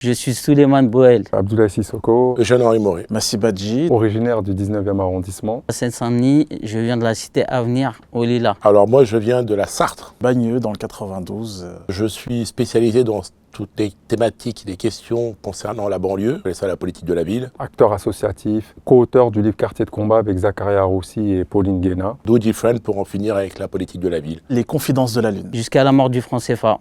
Je suis Souleymane Bouhel. Abdoulaye Sissoko, Jean-Henri Moré. Massi Badji, originaire du 19e arrondissement. À Seine-Saint-Denis, je viens de la cité Avenir, au Lila. Alors moi je viens de la Sarthe. Bagneux dans le 92. Je suis spécialisé dans toutes les thématiques, les questions concernant la banlieue, et ça la politique de la ville. Acteur associatif, co-auteur du livre Quartier de combat avec Zakaria Roussi et Pauline Guéna. Do different pour en finir avec la politique de la ville. Les Confidences de la Lune. Jusqu'à la mort du franc CFA.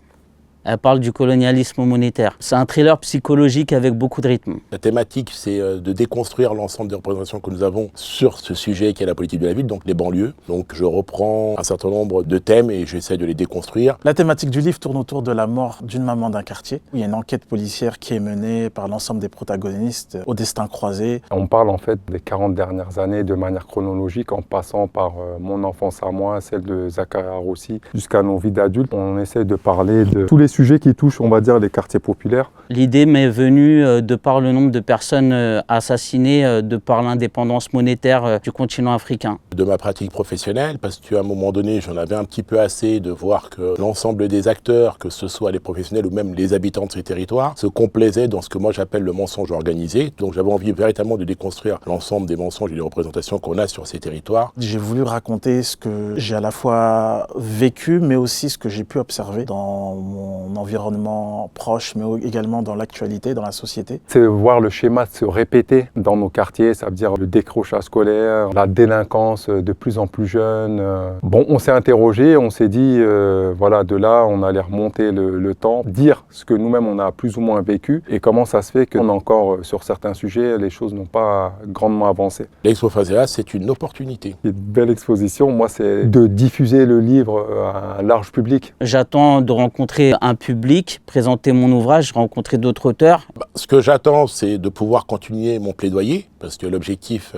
Elle parle du colonialisme monétaire. C'est un thriller psychologique avec beaucoup de rythme. La thématique, c'est de déconstruire l'ensemble des représentations que nous avons sur ce sujet qui est la politique de la ville, donc les banlieues. Donc je reprends un certain nombre de thèmes et j'essaie de les déconstruire. La thématique du livre tourne autour de la mort d'une maman d'un quartier. Il y a une enquête policière qui est menée par l'ensemble des protagonistes au destin croisé. On parle en fait des 40 dernières années de manière chronologique en passant par mon enfance à moi, celle de Zakaria Roussi, jusqu'à nos vies d'adultes. On essaie de parler de tous les sujets qui touchent, on va dire, les quartiers populaires. L'idée m'est venue de par le nombre de personnes assassinées, de par l'indépendance monétaire du continent africain. De ma pratique professionnelle, parce qu'à un moment donné, j'en avais un petit peu assez de voir que l'ensemble des acteurs, que ce soit les professionnels ou même les habitants de ces territoires, se complaisaient dans ce que moi j'appelle le mensonge organisé. Donc j'avais envie véritablement de déconstruire l'ensemble des mensonges et des représentations qu'on a sur ces territoires. J'ai voulu raconter ce que j'ai à la fois vécu, mais aussi ce que j'ai pu observer dans mon environnement proche, mais également dans l'actualité, dans la société. C'est voir le schéma se répéter dans nos quartiers, ça veut dire le décrochage scolaire, la délinquance de plus en plus jeune. Bon, on s'est interrogé, on s'est dit, voilà, de là, on allait remonter le temps, dire ce que nous-mêmes on a plus ou moins vécu et comment ça se fait qu'on a encore, sur certains sujets, les choses n'ont pas grandement avancé. L'Expo Phasea, c'est une opportunité. Une belle exposition, moi, c'est de diffuser le livre à un large public. J'attends de rencontrer un public, présenter mon ouvrage, rencontrer d'autres auteurs. Ce que j'attends, c'est de pouvoir continuer mon plaidoyer, parce que l'objectif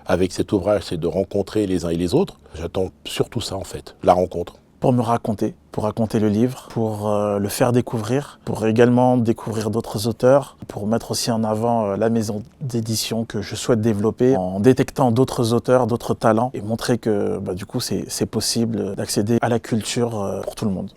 avec cet ouvrage, c'est de rencontrer les uns et les autres. J'attends surtout ça, en fait, la rencontre. Pour me raconter, pour raconter le livre, pour le faire découvrir, pour également découvrir d'autres auteurs, pour mettre aussi en avant la maison d'édition que je souhaite développer en détectant d'autres auteurs, d'autres talents et montrer que du coup c'est possible d'accéder à la culture pour tout le monde.